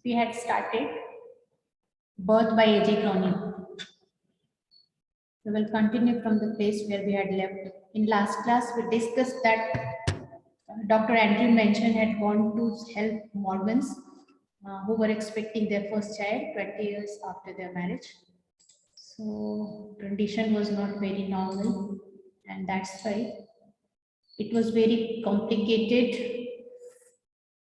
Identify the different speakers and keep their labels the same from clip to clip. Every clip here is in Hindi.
Speaker 1: We had started Birth by A.J. Cronin. We will continue from the place where we had left. In last class, we discussed that Dr. Andrew Mention had gone to help Morgans who were expecting their first child 20 years after their marriage. So condition was not very normal, and that's why it was very complicated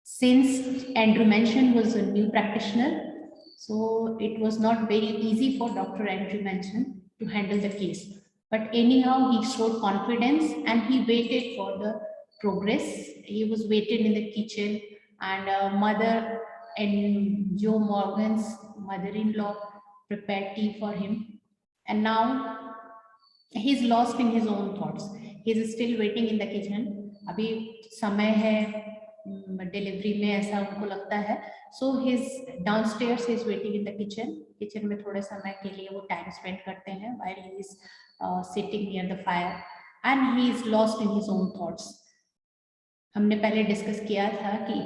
Speaker 1: since Andrew Mention was a new practitioner. So it was not very easy for Dr. Andrew Mention to handle the case. But anyhow, he showed confidence and he waited for the progress. He was waited in the kitchen, and mother and Joe Morgan's mother-in-law prepared tea for him. And now he's lost in his own thoughts. He's still waiting in the kitchen. अभी समय है डिलीवरी में, ऐसा उनको लगता है. So his downstairs is waiting in the kitchen में थोड़े समय के लिए वो टाइम स्पेंड करते हैं while he is sitting near the fire and he is lost in his own thoughts. हमने पहले डिस्कस किया था कि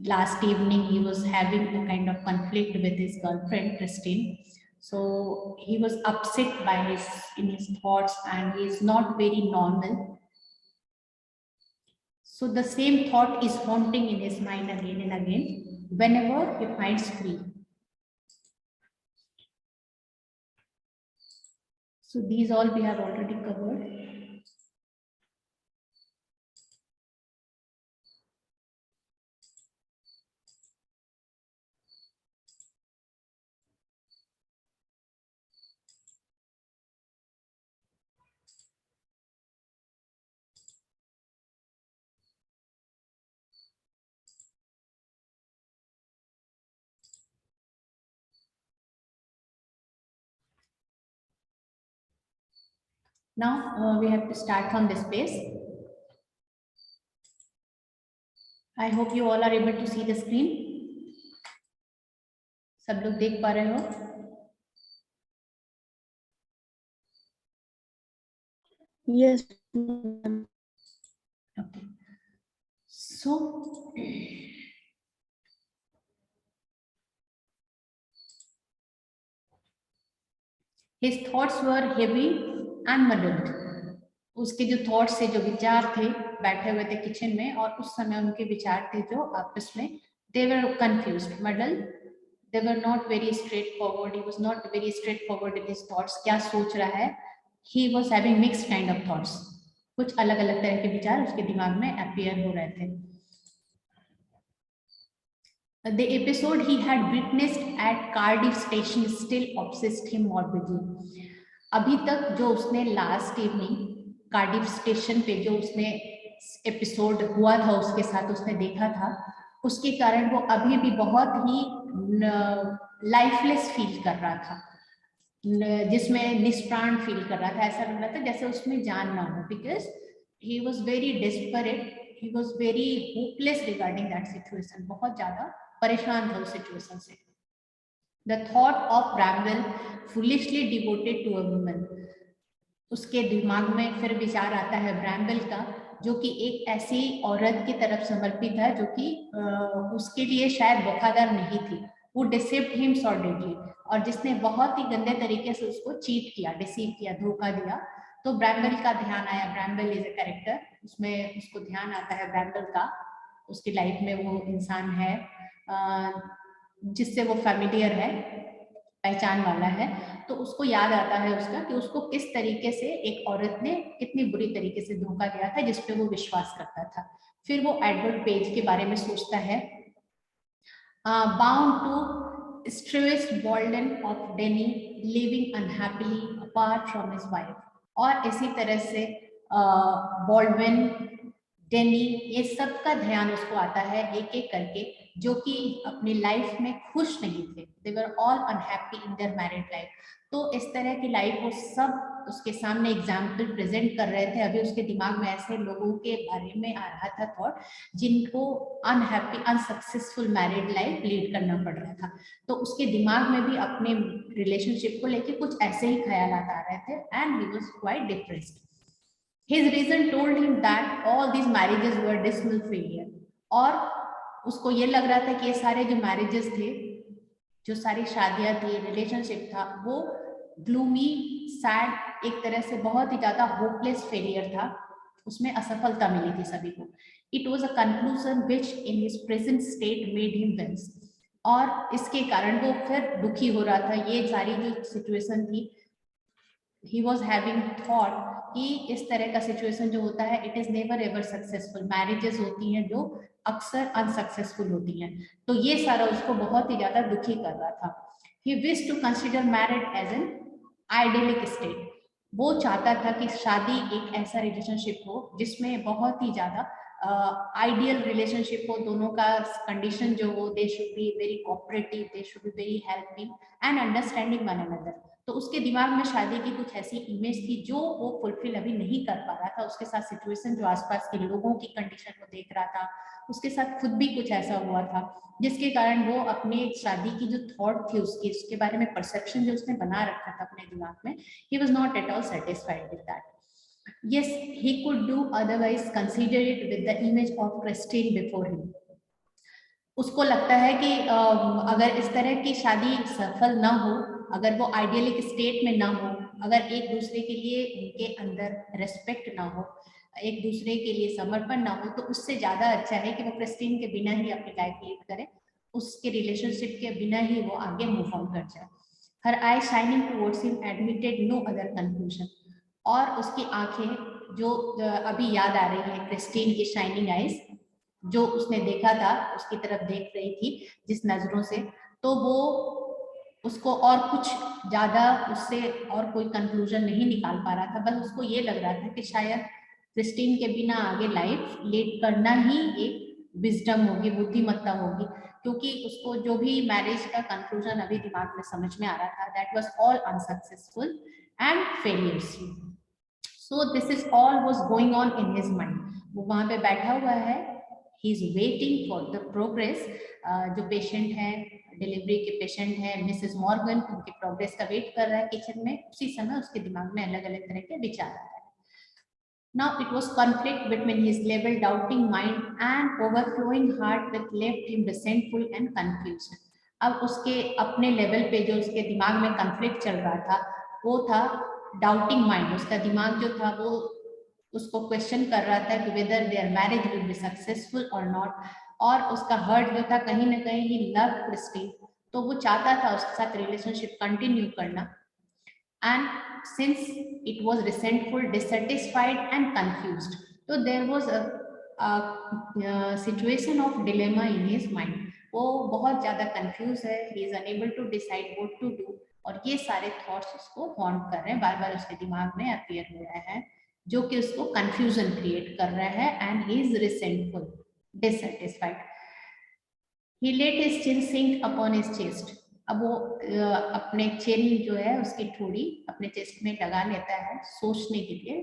Speaker 1: last evening he was having a kind of conflict with his girlfriend Christine. So he was upset by in his thoughts and he is not very normal. So the same thought is haunting in his mind again and again whenever he finds free. So these all we have already covered. Now we have to start from this page. I hope you all are able to see the screen. सब लोग देख पा रहे हो?
Speaker 2: Yes.
Speaker 1: Okay. So his thoughts were heavy and muddled. उसके जो थॉट्स थे, जो विचार थे, बैठे हुए थे किचन में और उस समय उनके विचार थे जो आपस में they were confused, muddled. They were not very straightforward. He was not very straightforward in his thoughts. क्या सोच रहा है? He was having mixed kind of thoughts. कुछ अलग अलग तरह के विचार उसके दिमाग में appear हो रहे थे. The episode he had witnessed at Cardiff station still obsessed him morbidly. अभी तक जो उसने लास्ट इवनिंग कार्डिफ स्टेशन पे जो उसने एपिसोड हुआ था उसके साथ उसने देखा था, उसके कारण वो अभी भी बहुत ही लाइफलेस फील कर रहा था, जिसमें निष्प्राण फील कर रहा था. ऐसा लग रहा था जैसे उसमें जान ना हो, because he was very desperate, he was very hopeless regarding that situation. बहुत ज्यादा परेशान था उस सिचुएशन से. The thought of Bramwell foolishly devoted to a woman. उसके दिमाग में फिर विचार आता है ब्रैम्बल का, जो कि एक ऐसी औरत की तरफ समर्पित है जो कि उसके लिए शायद वफादार नहीं थी. वो डिसेप्ट हिम सॉर्डेडली, और जिसने बहुत ही गंदे तरीके से उसको चीट किया, डिसीव किया, धोखा दिया. तो ब्रैम्बल का ध्यान आया. ब्रैम्बल इज अ कैरेक्टर, उसमें उसको ध्यान आता है ब्रैम्बल का. उसकी लाइफ में वो इंसान है जिससे वो फैमिलियर है, पहचान वाला है. तो उसको याद आता है उसका कि उसको किस तरीके से एक औरत ने कितनी बुरी तरीके से धोखा दिया था जिस पे वो विश्वास करता था. फिर वो एडवर्ड पेज के बारे में सोचता है. Bound to stress Walden of Denny living unhappily apart from his wife. और इसी तरह से बॉल्डविन, डेनी, ये सब का ध्यान उसको आता है एक एक करके, जो कि अपनी लाइफ में खुश नहीं थे. They were all unhappy in their married life. तो इस तरह की लाइफ वो सब उसके सामने एग्जाम्पल प्रेजेंट कर रहे थे. अभी उसके दिमाग में ऐसे लोगों के बारे में आ रहा था थॉट जिनको unhappy unsuccessful married life lead करना पड़ रहा था. तो उसके दिमाग में भी अपने रिलेशनशिप को लेके कुछ ऐसे ही ख्यालात आ रहे थे and he was quite depressed. His reason told him that all these marriages were dismal failure. और उसको ये लग रहा था कि ये सारे जो मैरिजेस थे, जो सारी शादियां थी, रिलेशनशिप था, वो ग्लूमी, सैड, एक तरह से बहुत ही ज्यादा होपलेस फेलियर था, उसमें असफलता मिली थी सभी को। It was a conclusion which in his present state made him wince, और इसके कारण वो फिर दुखी हो रहा था। ये सारी जो सिचुएशन थी, he was having thought कि इस तरह का सिचुएशन जो होता है, it is never ever successful, marriages होती हैं जो अक्सर अनसक्सेसफुल होती हैं, तो ये सारा उसको बहुत ही ज्यादा दुखी कर रहा था। he wished to consider marriage as an idyllic state, वो चाहता था कि शादी एक ऐसा रिलेशनशिप हो जिसमें बहुत ही ज्यादा आइडियल रिलेशनशिप हो, दोनों का कंडीशन जो हो, they should be very cooperative, they should be very helping and understanding one another. तो उसके दिमाग में शादी की कुछ ऐसी इमेज थी जो वो फुलफिल अभी नहीं कर पा रहा था। उसके साथ सिचुएशन, जो आसपास के लोगों की कंडीशन को देख रहा था, उसके साथ खुद भी कुछ ऐसा हुआ था जिसके कारण वो अपने शादी की जो थॉट थी उसकी, उसके बारे में परसेप्शन जो उसने बना रखा था अपने दिमाग में, he was not at all satisfied with that. Yes, he could do otherwise, consider it with the image of Christine before him. उसको लगता है कि अगर इस तरह की शादी सफल ना हो, अगर वो आइडियलिक स्टेट में ना हो, अगर एक दूसरे के लिए उनके अंदर रेस्पेक्ट ना हो, एक दूसरे के लिए समर्पण ना हो, तो उससे ज्यादा अच्छा है कि वो क्रिस्टीन के बिना ही अपनी लाइफ लीड करे, उसके रिलेशनशिप के बिना ही वो आगे मूव ऑन कर जाए। Her eye shining towards him admitted no other conclusion, और उसकी आंखें जो अभी याद आ रही है, क्रिस्टीन की शाइनिंग आईज, जो उसने देखा था, उसकी तरफ देख रही थी जिस नजरों से, तो वो उसको और कुछ ज्यादा उससे और कोई कंक्लूजन नहीं निकाल पा रहा था। बस उसको ये लग रहा था कि शायद क्रिस्टीन के बिना आगे लाइफ लीड करना ही एक विजडम होगी, बुद्धिमत्ता होगी, क्योंकि उसको जो भी मैरिज का कंक्लूजन अभी दिमाग में समझ में आ रहा था, that was all unsuccessful and failures. So this is all was going on in his mind. वो वहां पे बैठा हुआ है, he is waiting for the progress. जो पेशेंट है, डिलीवरी के पेशेंट है, मिसेस मॉर्गन, उनके प्रोग्रेस का वेट कर रहा है किचन में। उसी समय उसके दिमाग में अलग अलग तरह के विचार आ रहे हैं। Now it was conflict between his level doubting mind and overflowing heart that left him resentful and confused. अब उसके अपने लेवल पे जो उसके दिमाग में कॉन्फ्लिक्ट चल रहा था, वो था डाउटिंग माइंड। उसका दिमाग जो था वो उसको क्वेश्चन कर रहा था कि whether their marriage will be successful और नॉट, और उसका हर्ट जो था कहीं ना कहीं ही लव क्रिस्टी, तो वो चाहता था उसके साथ रिलेशनशिप कंटिन्यू करना। And since it was resentful, dissatisfied and confused, so there was a situation of dilemma in his mind. वो बहुत ज्यादा कंफ्यूज है, he is unable to decide what to do, और ये सारे थॉट्स उसको हॉन्ट कर रहे हैं, बार बार उसके दिमाग में अपीयर हो रहे हैं, जो कि उसको कंफ्यूजन क्रिएट कर रहा है। And he is resentful, dissatisfied. he let his chin sink upon his chest. अब वो अपने चिन जो है उसकी ठोड़ी अपने चेस्ट में लगा लेता है सोचने के लिए।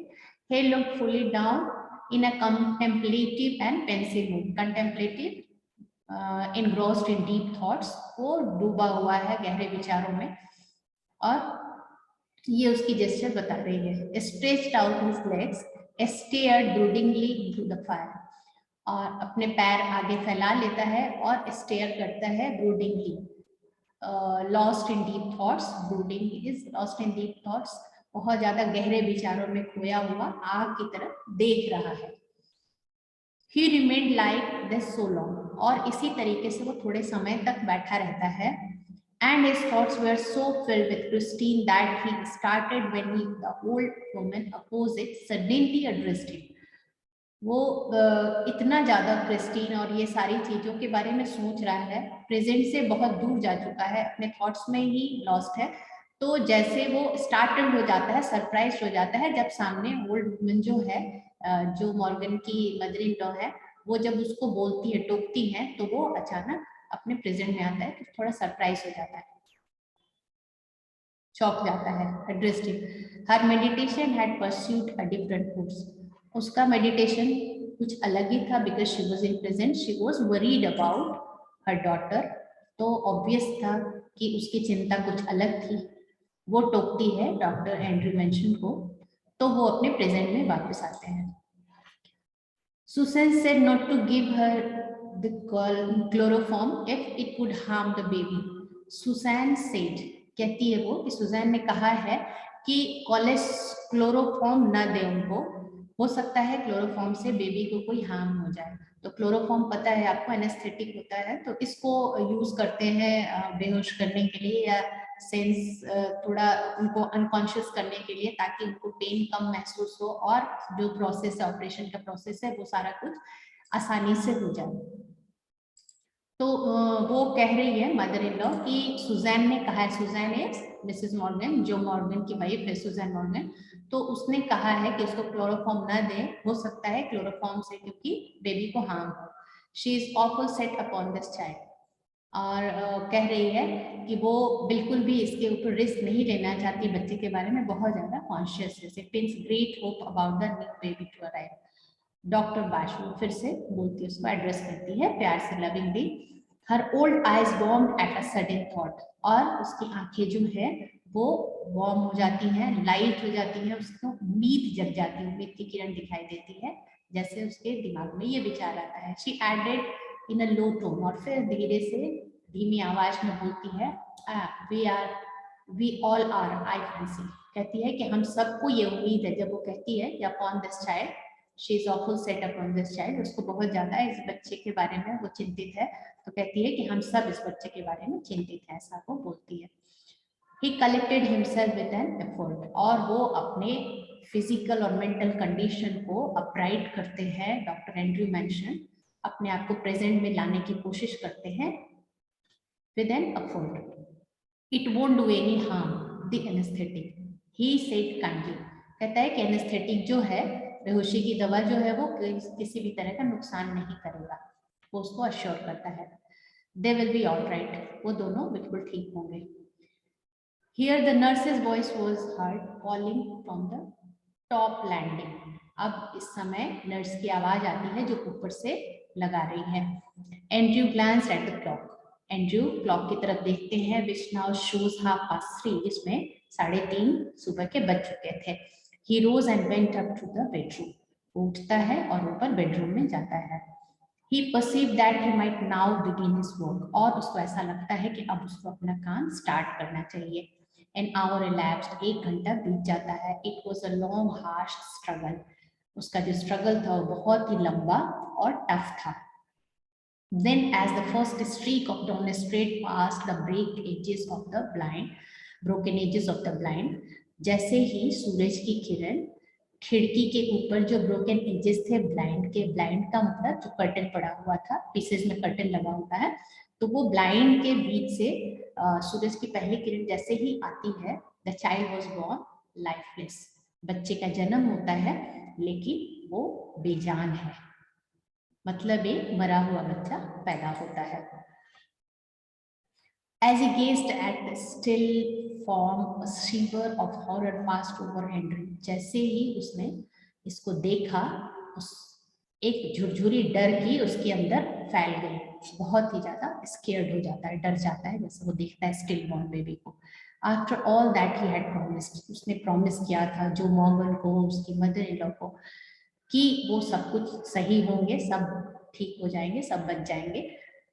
Speaker 1: he looked fully down in a contemplative and pensive mood. contemplative, engrossed in deep thoughts, वो डूबा हुआ है गहरे विचारों में, और ये उसकी जेस्चर बता रही है। stretched out his legs, stared broodingly into the fire. और अपने पैर आगे फैला लेता है और स्टेयर करता है broodingly. Lost in deep thoughts, brooding is lost in deep thoughts, बहुत ज्यादा गहरे विचारों में खोया हुआ आग की तरफ देख रहा है। He remained like this so long, और इसी तरीके से वो थोड़े समय तक बैठा रहता है। And his thoughts were so filled with Christine that he started when the old woman opposite suddenly addressed him. वो इतना ज्यादा क्रिस्टीन और ये सारी चीजों के बारे में सोच रहा है, प्रेजेंट से बहुत दूर जा चुका है, अपने थॉट्स में ही लॉस्ट है। तो जैसे वो स्टार्टल्ड हो जाता है, सरप्राइज हो जाता है, जब सामने ओल्ड वुमन जो है, जो मॉर्गन की मदर इन लॉ है, वो जब उसको बोलती है, टोकती है, तो वो अचानक अपने प्रेजेंट में आता है, तो थोड़ा सरप्राइज हो जाता है, चौंक जाता है। Addressed him. Her meditation had pursued a different course. उसका मेडिटेशन कुछ अलग ही था, because she was in present, she was worried about her daughter. तो ऑब्वियस था कि उसकी चिंता कुछ अलग थी। वो टोकती है डॉक्टर एंड्रू मेंशन को, तो वो अपने प्रेजेंट में वापस आते हैं। Susan said not to give her the chloroform if it would harm the baby. Suzanne said, कहती है वो कि सुजैन ने कहा है कि क्लोरोफॉर्म न दे उनको, हो सकता है क्लोरोफॉर्म से बेबी को कोई हार्म हो जाए। तो क्लोरोफॉर्म पता है आपको एनेस्थेटिक होता है, तो इसको यूज करते हैं बेहोश करने के लिए या सेंस थोड़ा उनको अनकॉन्शियस करने के लिए, ताकि उनको पेन कम महसूस हो और जो प्रोसेस है, ऑपरेशन का प्रोसेस है, वो सारा कुछ आसानी से हो जाए। तो वो कह रही है मदर इन लॉ कि सुजैन ने कहा है, सुजैन इज मिसेस मॉर्गन, जो मॉर्गन की वाइफ है सुजैन मॉर्गन, तो उसने कहा है कि उसको क्लोरोफॉर्म न दे, हो सकता है क्लोरोफॉर्म से क्योंकि बेबी को हार्म हो। She is awful set upon this child, और कह रही है कि वो बिल्कुल भी इसके ऊपर रिस्क नहीं लेना चाहती, बच्चे के बारे में बहुत ज्यादा कॉन्शियस है। She pins great hope about the new baby to arrive. Doctor Basu फिर से बोलती है, उसको एड्रेस करती है प्यार से, lovingly. Her old eyes warmed at a sudden thought, और उसकी आंखें जो है वो वार्म हो जाती हैं, लाइट हो जाती है, उसको उम्मीद जग जाती है, उम्मीद की किरण दिखाई देती है, जैसे उसके दिमाग में ये विचार आता है। She added in a low tone, और फिर धीरे से धीमी आवाज में बोलती है, we all are, I fancy, कहती है कि हम सबको ये उम्मीद है। जब वो कहती है upon this child, she is awful set upon this child, उसको बहुत ज्यादा इस बच्चे के बारे में वो चिंतित है, तो कहती है कि हम सब इस बच्चे के बारे में चिंतित हैं, ऐसा वो बोलती है। He collected himself with an effort, और वो अपने फिजिकल और मेंटल कंडीशन को अपराइट करते हैं, डॉक्टर एंड्रयू मेंशन, अपने आप को प्रेजेंट में लाने की कोशिश करते हैं with an effort. It won't do any harm, the anesthetic, he said kindly, कहता है कि एनेस्थेटिक जो है, बेहोशी की दवा जो है, वो किसी भी तरह का नुकसान नहीं करेगा, वो उसको अश्योर करता है। They will be all right, वो दोनों बिल्कुल ठीक होंगे। Here the nurse's voice was heard calling from the top landing. अब इस समय नर्स की आवाज आती है जो ऊपर से लगा रही है। Andrew glanced at the clock. Andrew clock की तरफ देखते हैं, which now shows 3:30, जिसमें 3:30 सुबह के बज चुके थे। He rose and went up to the bedroom. उठता है और ऊपर बेडरूम में जाता है। He perceived that he might now begin his work, और उसको ऐसा लगता है कि अब उसको अपना काम स्टार्ट करना चाहिए। An hour elapsed, 1 घंटा बीत जाता है। It was a long harsh struggle. उसका जो स्ट्रगल था वो बहुत ही लंबा और टफ था। Then as the first streak of dawn strayed past the broken edges of the blind, जैसे ही सूरज की किरण खिड़की के ऊपर जो ब्रोकन एजेस थे ब्लाइंड के, ब्लाइंड का मतलब जो कर्टन पड़ा हुआ था, पीसेस में कर्टन लगा होता है, तो वो ब्लाइंड के बीच से सूरज की पहली किरण जैसे ही आती है, the child was born lifeless, बच्चे का जन्म होता है लेकिन वो बेजान है, मतलब एक मरा हुआ बच्चा पैदा होता है। As he gazed at the still form, a shiver of horror passed over Henry. जैसे ही उसने इसको देखा, उस एक झुरझुरी डर की उसके अंदर फैल गई, बहुत ही ज्यादा स्केयर्ड हो जाता है, डर जाता है जैसे वो देखता है स्टिल बॉर्न बेबी को। After all that he had promised, उसने प्रॉमिस किया था जो मॉर्गन को, उसकी मदर इन लॉ को, कि वो सब कुछ सही होंगे, सब ठीक हो जाएंगे, सब बच जाएंगे,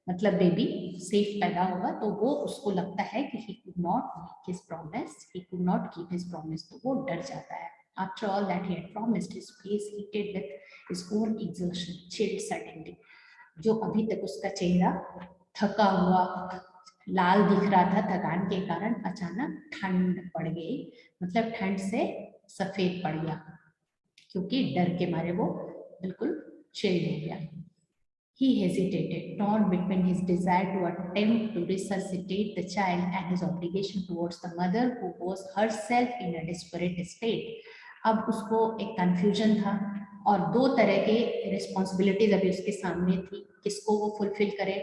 Speaker 1: मतलब बेबी सेफ पैदा होगा, तो वो उसको लगता है कि he could not make his promise, he could not keep his promise, तो वो डर जाता है। After all that he had promised, his face heated with his own exertion, chilled suddenly. जो अभी तक उसका चेहरा थका हुआ लाल दिख रहा था थकान के कारण, अचानक ठंड पड़ गई, मतलब ठंड से सफेद पड़ गया, क्योंकि डर के मारे वो बिल्कुल चिल्ड हो गया। He hesitated, torn between his desire to attempt to resuscitate the child and his obligation towards the mother who was herself in a desperate state. अब उसको एक confusion था और दो तरह के responsibilities अभी उसके सामने थी, किसको वो fulfill करे।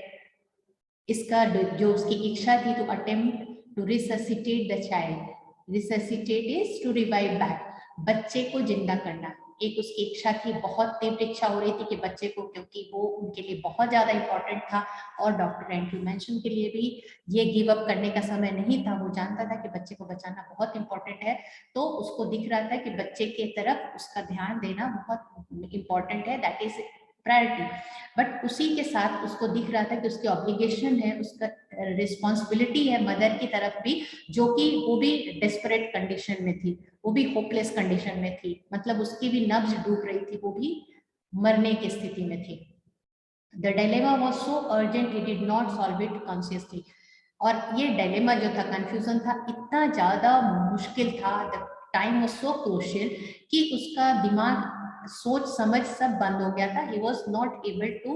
Speaker 1: इसका जो उसकी इच्छा थी to attempt to resuscitate the child, resuscitate is to revive back, बच्चे को जिंदा करना, एक उसकी इच्छा थी, बहुत तीव्र इच्छा हो रही थी कि बच्चे को, क्योंकि वो उनके लिए बहुत ज्यादा इंपॉर्टेंट था, और डॉक्टर एंड्रयू मेंशन के लिए भी ये गिव अप करने का समय नहीं था, वो जानता था कि बच्चे को बचाना बहुत इंपॉर्टेंट है, तो उसको दिख रहा था कि बच्चे के तरफ उसका ध्यान देना बहुत इंपॉर्टेंट है, दैट इज प्रायोरिटी। बट उसी के साथ उसको दिख रहा था कि उसकी ऑब्लिगेशन है, उसका रिस्पॉन्सिबिलिटी है मदर की तरफ भी, जो कि वो भी डेस्परेट कंडीशन में थी, वो भी होपलेस कंडीशन में थी, मतलब उसकी भी नब्ज डूब रही थी, वो भी मरने की स्थिति में थी। The dilemma was so urgent he did not solve it consciously. और ये डिलेमा जो था, कंफ्यूजन था, इतना ज्यादा मुश्किल था, the time was so crucial कि उसका दिमाग सोच समझ सब बंद हो गया था। He was not able to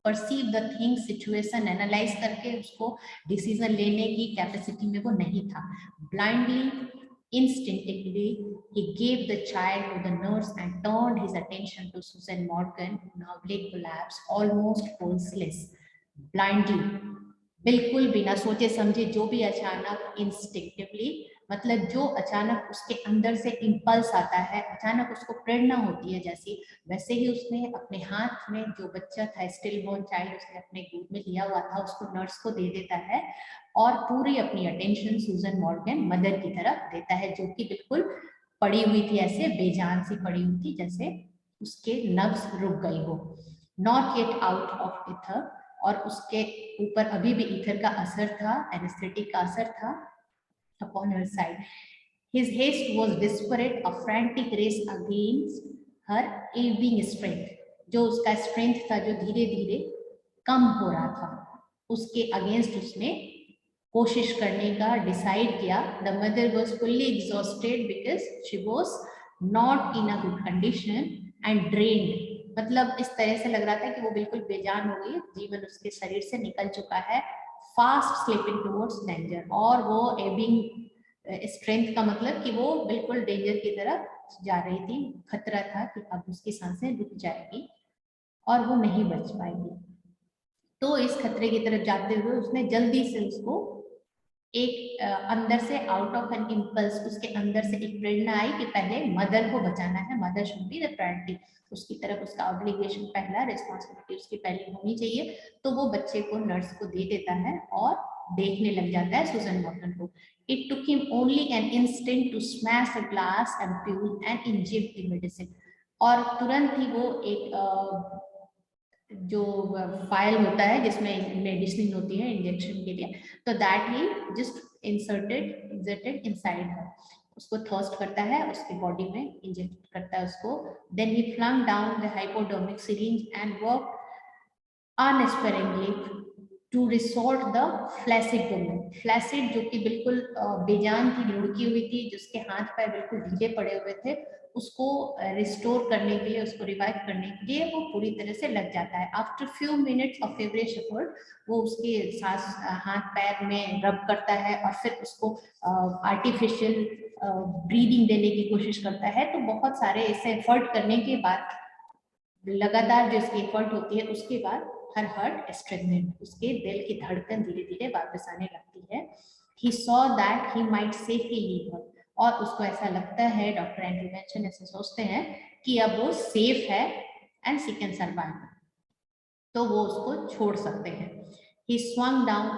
Speaker 1: perceive the thing, situation analyse करके उसको डिसीजन लेने की कैपेसिटी में वो नहीं था। Blindly, instinctively, he gave the child to the nurse and turned his attention to Susan Morgan, now lay collapsed, almost pulseless. Blindly, बिल्कुल बिना सोचे समझे, जो भी अचानक, इंस्टिंक्टिवली, मतलब जो अचानक उसके अंदर से इम्पल्स आता है, अचानक उसको प्रेरणा होती है जैसी, वैसे ही उसने अपने हाथ में जो बच्चा था, स्टिल बोर्न चाइल्ड, उसने अपने गोद में लिया हुआ था, उसको नर्स को दे देता है और पूरी अपनी अटेंशन सूजन मॉर्गन मदर की तरफ देता है, जो कि बिल्कुल पड़ी हुई थी, ऐसे बेजान सी पड़ी हुई थी, जैसे उसके नब्ज रुक गई हो। Not yet out of ether, और उसके ऊपर अभी भी ईथर का असर था, एनेस्थेटिक का असर था upon her side. His haste was desperate, a frantic race against her ebbing strength. जो उसका स्ट्रेंथ था, जो धीरे धीरे कम हो रहा था, उसके अगेंस्ट उसने कोशिश करने का डिसाइड किया। The mother was fully exhausted because she was not in a good condition and drained, मतलब इस तरह से लग रहा था कि वो बिल्कुल बेजान हो गई, जीवन उसके शरीर से निकल चुका है। फास्ट स्लिपिंग टुवर्ड्स डेंजर, और वो एबिंग स्ट्रेंथ का मतलब कि वो बिल्कुल डेंजर की तरफ जा रही थी, खतरा था कि अब उसकी सांसें रुक जाएगी और वो नहीं बच पाएगी। तो इस खतरे की तरफ जाते हुए उसने जल्दी से उसको एक अंदर से, आउट ऑफ एन इम्पल्स, उसके अंदर से एक प्रेरणा आई कि पहले मदर को बचाना है, mother should be the priority, उसकी तरफ उसका ऑब्लिगेशन पहला, रिस्पॉन्सिबिलिटी उसकी पहली होनी चाहिए। तो वो बच्चे को नर्स को दे देता है और देखने लग जाता है सूजन मॉर्गन को। It took him only an instant to smash the glass ampoule and inject the medicine, और तुरंत ही वो एक जो फाइल होता है जिसमें मेडिसिन होती है इंजेक्शन के लिए, तो that he just inserted inside her, उसको थर्स्ट करता है, उसकी बॉडी में इंजेक्ट करता है उसको। Then he flung down the hypodermic syringe and work unsparingly to resort the flaccid woman. Flaccid जो कि बिल्कुल बेजान थी, लुढ़की हुई थी, जिसके हाथ पैर बिल्कुल ढीले पड़े हुए थे, उसको रिस्टोर करने के लिए, उसको रिवाइव करने के लिए वो पूरी तरह से लग जाता है। After few minutes of favourite effort, वो उसके सांस हाथ पैर में रब करता है और फिर उसको आर्टिफिशियल ब्रीदिंग देने की कोशिश करता है। तो बहुत सारे ऐसे एफर्ट करने के बाद, लगातार जो इसकी एफर्ट होती है, उसके बाद हर हार्ट स्ट्रेंथेंड, उसके दिल की धड़कन धीरे धीरे वापस आने लगती है। He saw that he might safely leave her, और उसको ऐसा लगता है, डॉक्टर एंड्रू मेंशन ऐसे सोचते हैं कि अब वो सेफ है एंड शी कैन सर्वाइव, तो वो उसको छोड़ सकते हैं। He swung down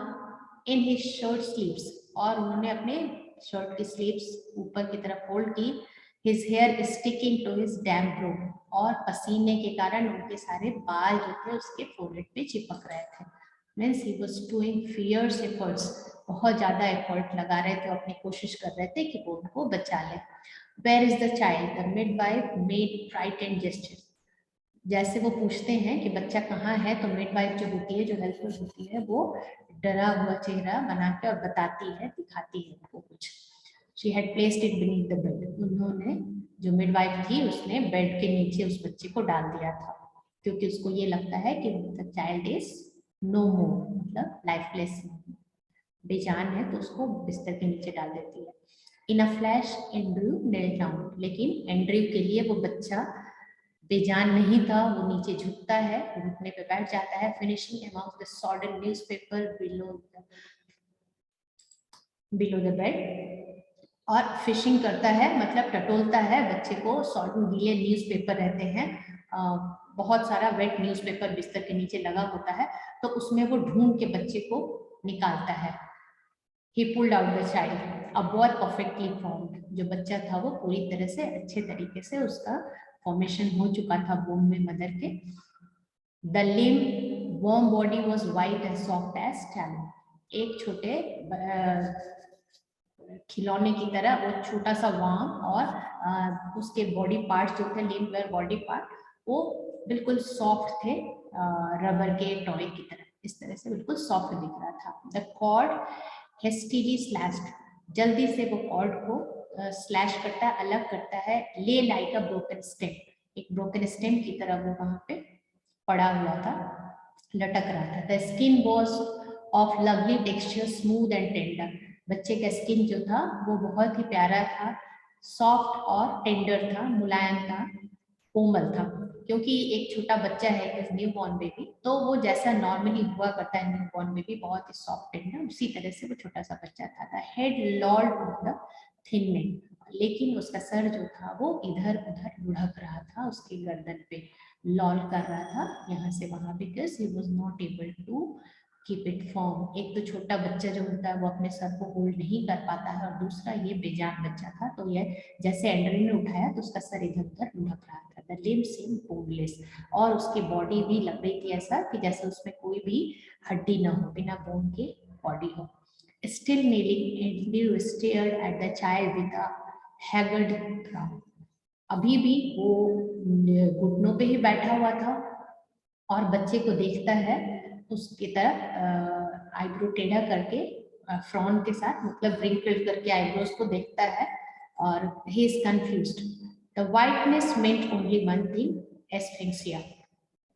Speaker 1: in his shirt sleeves, और उन्होंने अपने शर्ट की स्लीव्स ऊपर की तरफ फोल्ड की। His hair sticking to his damp robe, और पसीने के कारण उनके सारे बाल जो थे उसके फोrehead पे चिपक रहे थे। Means he was doing fierce efforts, बहुत ज्यादा एफर्ट लगा रहे थे, अपनी कोशिश कर रहे थे कि वो उनको बचा ले। Where is the child? The midwife made frightened gestures. जैसे वो पूछते हैं कि बच्चा कहाँ है, तो मिडवाइफ जो होती है, जो हेल्पर होती है, वो डरा हुआ चेहरा बना के और बताती है, दिखाती है उनको कुछ। She had placed it beneath the bed. उन्होंने, जो मिडवाइफ थी, उसने बेड के नीचे उस बच्चे को डाल दिया था, क्योंकि उसको ये लगता है कि द चाइल्ड इज नो मोर, मतलब लाइफलेस, बेजान है, तो उसको बिस्तर के नीचे डाल देती है। In a flash Andrew knelt down, लेकिन एंड्रयू के लिए वो बच्चा बेजान नहीं था, वो नीचे झुकता है, घुटने पे बैठ जाता है। Finishing among the sodden newspaper below the bed, और फिशिंग करता है, मतलब टटोलता है बच्चे को। सॉर्डन गीले न्यूज़पेपर रहते हैं, बहुत सारा वेट न्यूज़पेपर बिस्तर के नीचे लगा होता है, तो उसमें वो ढूंढ के बच्चे को निकालता है। He pulled out the child, a boy perfectly formed, जो बच्चा था वो पूरी तरह से अच्छे तरीके से उसका फॉर्मेशन हो चुका था वomb में मदर के। The limb, warm body was white and soft as tallow. एक छोटे खिलौने की तरह वो छोटा सा वार्म और उसके बॉडी पार्ट जो थे, लिम्ब और बॉडी पार्ट, वो बिल्कुल सॉफ्ट थे, रबर के टॉय की तरह, इस तरह से बिल्कुल सॉफ्ट दिख रहा था. द कॉर्ड हेस्टिली स्लैश्ड, जल्दी से वो कॉर्ड को स्लैश करता है, अलग करता है. ले लाइक अ ब्रोकन स्टेम, एक ब्रोकन स्टेम की तरह वो वहां पे पड़ा हुआ था, लटक रहा था. The skin was of lovely texture, smooth and tender. बच्चे का स्किन जो था वो बहुत ही प्यारा था, सॉफ्ट और टेंडर था, मुलायम था, कोमल था. क्योंकि एक छोटा बच्चा है, इज न्यू बॉर्न बेबी, तो वो जैसा नॉर्मली हुआ करता है न्यू बॉर्न बेबी, बहुत ही सॉफ्ट टेंडर, उसी तरह से वो छोटा सा बच्चा था. The head lolled on the thin neck, लेकिन उसका सर जो था वो इधर उधर लुढ़क रहा था, उसकी गर्दन पे लॉल कर रहा था यहाँ से वहां, because he was not able to keep it form. एक तो छोटा बच्चा जो होता है वो अपने सर को होल्ड नहीं कर पाता है, और दूसरा ये बेजान बच्चा था, तो ये जैसे एंड्री ने उठाया तो उसका सर इधर उधर लुढ़क रहा था. द लिम्ब सीम बोनलेस, और उसकी बॉडी भी लग रही थी ऐसा कि जैसे उसमें कोई भी हड्डी ना हो, बिना बोन के बॉडी हो. Still kneeling, Andrew stared at the child with a haggard frown. अभी भी वो घुटनों पे ही बैठा हुआ था और बच्चे को देखता है, उसकी तरफ आईब्रो टेढ़ा करके, फ्रॉन के साथ, मतलब रिंकल करके आईब्रोज को देखता है, और he is confused. The whiteness meant only one thing, asphyxia.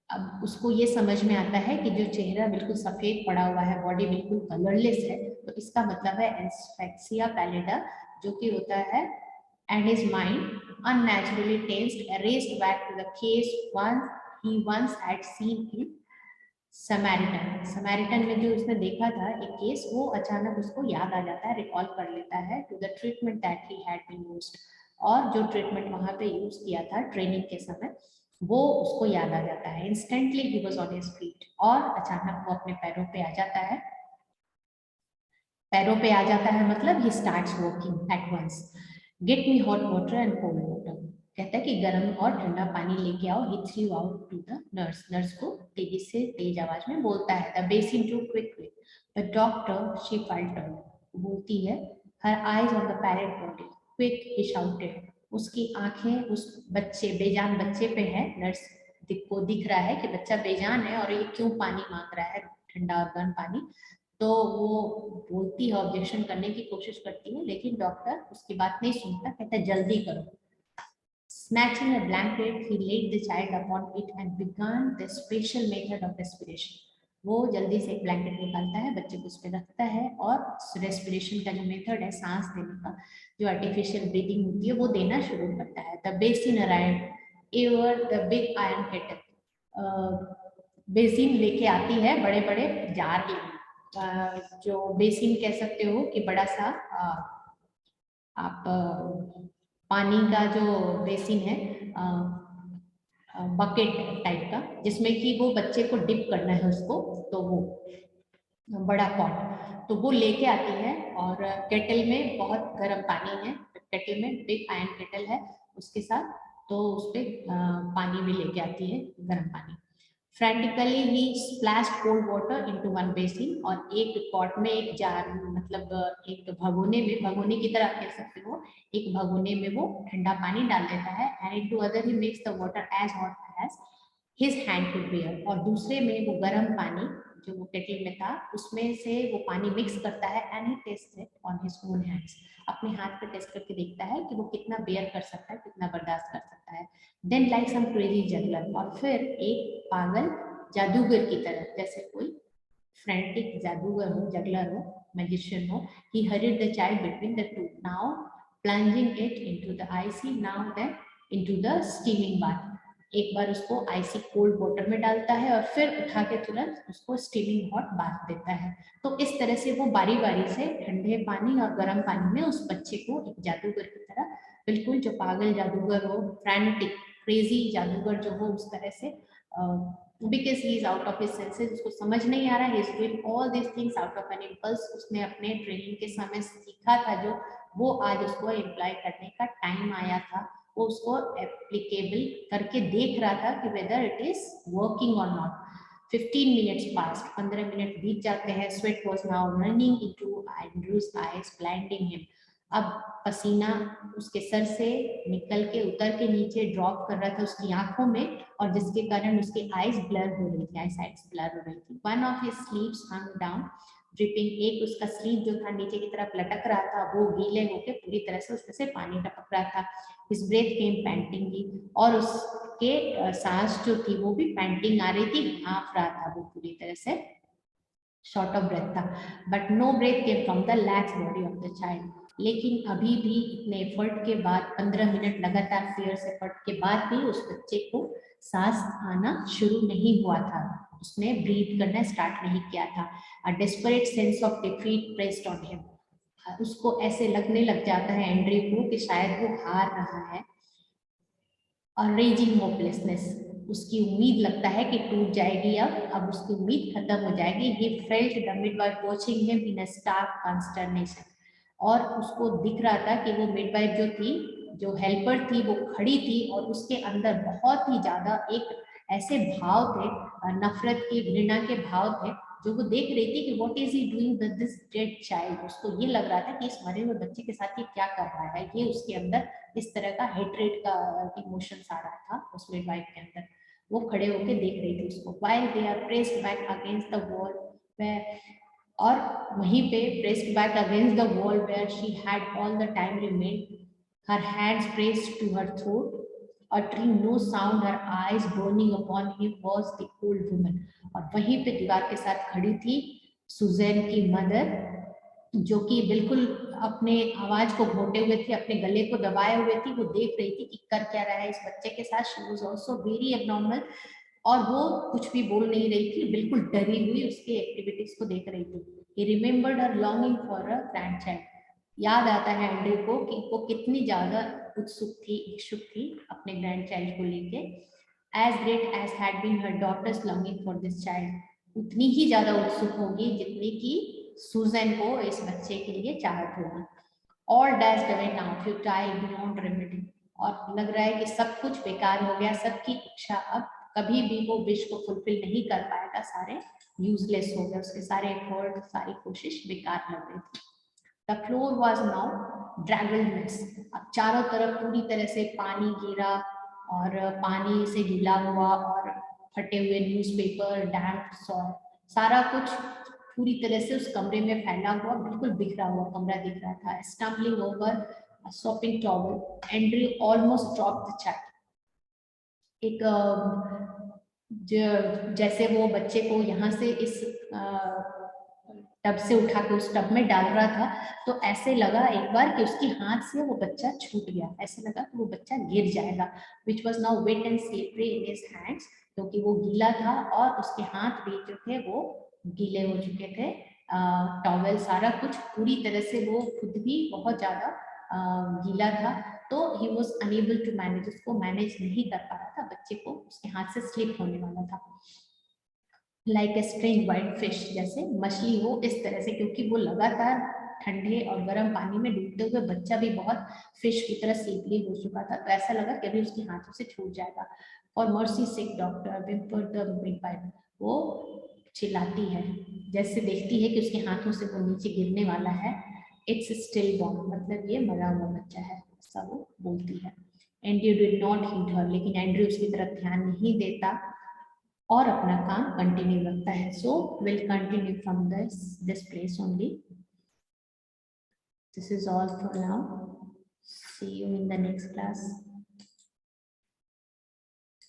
Speaker 1: अब उसको ये समझ में आता है कि जो चेहरा बिल्कुल सफेद पड़ा हुआ है, बॉडी बिल्कुल कलरलेस है, तो इसका मतलब है एस्फिक्सिया पैलिडा, जो कि होता है. And his mind unnaturally tensed, raced back to the case he once had seen in Samaritan. Samaritan में जो उसने देखा था एक केस, वो अचानक उसको याद आ जाता है, रिकॉल कर लेता है, to the treatment that he had been used. और जो ट्रीटमेंट वहां पे यूज किया था ट्रेनिंग के समय, वो उसको याद आ जाता है. Instantly he was on his feet, और अचानक वो अपने पैरों पे आ जाता है. पैरों पे आ जाता है मतलब he starts walking at once. Get me hot water and cold water. कहता है कि गर्म और ठंडा पानी लेके आओ. He threw out to the nurse. Nurse को तेजी से तेज आवाज में बोलता है. The basin too quickly. The doctor, she faltered. बोलती है. Her eyes on the parrot body. Quick, he shouted. उसकी आंखें उस बच्चे, बेजान बच्चे पे है. नर्स को दिख रहा है कि बच्चा बेजान है और ये क्यों पानी मांग रहा है, ठंडा और गर्म पानी. तो वो बोलती है, ऑब्जेक्शन करने की कोशिश करती है, लेकिन डॉक्टर उसकी बात नहीं सुनता, कहता है जल्दी करो. Snatching a blanket, he laid the child upon it and began the special method of respiration. वो जल्दी से एक ब्लैंकेट निकालता है, बच्चे को उस पर रखता है, और रेस्पिरेशन का जो मेथड है, सांस देने का, जो आर्टिफिशियल ब्रीदिंग होती है, वो देना शुरू करता है. The basin arrived ever the big iron kettle. Basin लेके आती है, बड़े बड़े जार लेके, जो बेसिन कह सकते हो कि बड़ा सा आप पानी का जो बेसिन है, बकेट टाइप का, जिसमें कि वो बच्चे को डिप करना है उसको, तो वो बड़ा पॉट, तो वो लेके आती है. और केटल में बहुत गर्म पानी है, केटल में बिग आयरन केटल है उसके साथ, तो उस पर पानी भी लेके आती है, गर्म पानी. Frantically he splashed cold water into one basin, और एक पॉट में, एक जार, मतलब एक भगोने में, भगोने की तरह कह सकते हो, एक भगोने में वो ठंडा पानी डाल देता है. and into other he makes the water as hot as his hand could bear, और दूसरे में वो गर्म पानी जो वो केटल में था, उसमें से वो पानी मिक्स करता है. and he tastes it on his own hands, अपने हाथ पे टेस्ट करके देखता है कि वो कितना बेयर कर सकता है, कितना बर्दाश्त कर सकता है. Then like some crazy juggler, और फिर एक पागल जादूगर की तरह, जैसे कोई फ्रैंटिक जादूगर हो, जगलर हो, मैजिशियन हो, he hurried the child between the two, now plunging it into the icy, now then into the steaming bath. एक बार उसको आइसी कोल्ड वाटर में डालता है, और फिर उठा के तुरंत उसको स्टीमिंग हॉट बाथ देता है. तो इस तरह से वो बारी बारी से ठंडे पानी और गर्म पानी में उस बच्चे को एक जादूगर की तरह, बिल्कुल जो पागल जादूगर हो, फ्रैंटिक क्रेजी जादूगर जो हो, उस तरह से, because he is out of his senses, उसको समझ नहीं आ रहा है, he is doing all this things out of an impulse. उसने अपने ट्रेनिंग के समय सीखा था जो, वो आज उसको एम्प्लॉय करने का टाइम आया था, वो उसको एप्लीकेबल करके देख रहा था कि वेदर इट इज वर्किंग और नॉट। 15 minutes passed, 15 मिनट बीत जाते हैं। Sweat was now running into Andrew's eyes, blinding him. अब पसीना उसके सर से निकल के उतर के नीचे ड्रॉप कर रहा था उसकी आंखों में, और जिसके कारण उसकी आईज ब्लर हो रही थी, आई साइड्स ब्लर हो रही थी। One of his sleeves hung down dripping, एक उसका स्लीव जो था नीचे की तरफ लटक रहा था, वो गीले होके पूरी तरह से उसमें से पानी टपक रहा था। हिज ब्रेथ केम पैंटिंगली, और उसके सांस जो थी वो भी पैंटिंग आ रही थी, हाँफ रहा था वो पूरी तरह से, शॉर्ट ऑफ ब्रेथ था। But no breath came from the lax body of the child. लेकिन अभी भी इतने एफर्ट के बाद, 15 मिनट लगातार फियर्स एफर्ट के बाद भी उस बच्चे को सांस आना शुरू नहीं हुआ था, उसने ब्रीथ करना स्टार्ट नहीं किया था। अ desperate sense of defeat pressed on him, उसको ऐसे लगने लग जाता है एंड्रयू को कि शायद वो हार रहा है। और रेजिंग होपलेसनेस, उसकी उम्मीद लगता है कि टूट जाएगी, अब उसकी उम्मीद खत्म हो जाएगी। He felt the midwife watching him in a stark consternation, और उसको दिख रहा था कि वो मिडवाइफ जो थी, जो हेल्पर थी, वो खड़ी थी और उसके अंदर बहुत ही ज्यादा एक ऐसे भाव थे, नफरत के, घृणा के भाव थे, जो वो देख रही थी कि what is he doing with this dead child. उसको ये लग रहा था कि इस मरे हुए बच्चे के साथ ये क्या कर रहा है, ये उसके अंदर इस तरह का हेट्रेड का इमोशंस आ रहा था उस मिडवाइफ के अंदर। वो खड़े होके देख रही थी उसको। While they are pressed back against the wall, और वहीं पे pressed back against the wall where she had all the time remained, her hands pressed to her throat, uttering no sound, her eyes burning upon him was the old woman। और वहीं पे दीवार के साथ खड़ी थी सुजैन की मदर, जो कि बिल्कुल अपने आवाज को घोटे हुए थी, अपने गले को दबाए हुए थी। वो देख रही थी कि कर क्या रहा है इस बच्चे के साथ। She was also very abnormal, और वो कुछ भी बोल नहीं रही थी, बिल्कुल डरी हुई उसकी एक्टिविटीज को देख रही थी। He remembered her longing for a grandchild, याद आता है एंड्रयू को कि वो कितनी ज्यादा उत्सुक थी, इच्छुक थी अपने ग्रैंडचाइल्ड को लेके। As great as had been her daughter's longing for this child, उतनी ही ज्यादा उत्सुक होगी जितनी की सुजैन को इस बच्चे के लिए चाहत होगी। All dashed away now, futile beyond remedy, और लग रहा है कि सब कुछ बेकार हो गया, सबकी इच्छा अब कभी भी वो विश को फुलफिल नहीं कर पाएगा, सारे यूजलेस हो गए, उसके सारे एफर्ट, सारी कोशिश बेकार लग रही थी। The floor was now draggled mess, अब चारों तरफ पूरी तरह से पानी गिरा, और पानी से गिला हुआ और फटे हुए न्यूज़पेपर, डैम्प सॉइल, सारा कुछ पूरी तरह से उस कमरे में फैला हुआ, बिल्कुल बिखरा हुआ कमरा दिख रहा था। Stumbling over a sopping towel, Andrew almost dropped the child। एक जैसे वो बच्चे को यहाँ से इस टब से उठा के उस टब में डाल रहा था, तो ऐसे लगा एक बार कि उसके हाथ से वो बच्चा छूट गया, ऐसे लगा कि वो बच्चा गिर जाएगा। Which was now wet and slippery in his hands, क्योंकि वो गीला था और उसके हाथ भी जो थे वो गीले हो चुके थे। टॉवेल सारा कुछ पूरी तरह से, वो खुद भी बहुत ज्यादा गीला था, तो he was unable to manage, उसको मैनेज नहीं कर पा रहा था बच्चे को, उसके हाथ से स्लिप होने वाला था। Like a strange white fish, जैसे मछली हो इस तरह से, क्योंकि वो लगातार ठंडे और गर्म पानी में डूबते हुए बच्चा भी बहुत फिश की तरह स्लीपली हो चुका था, तो ऐसा लगा कि अभी उसके हाथों से छूट जाएगा। और mercy sick doctor whimper the midwife, वो चिल्लाती है जैसे देखती है कि उसके हाथों से वो नीचे गिरने वाला है। इट्स स्टिल बॉर्न, मतलब ये मरा हुआ बच्चा है, ऐसा वो बोलती है। एंड्रयू डिड नॉट हीड हर, लेकिन एंड्रयू उसकी तरफ ध्यान नहीं देता और अपना काम कंटिन्यू रखता है। So will continue from this place only. This is all for now, see you in the next class.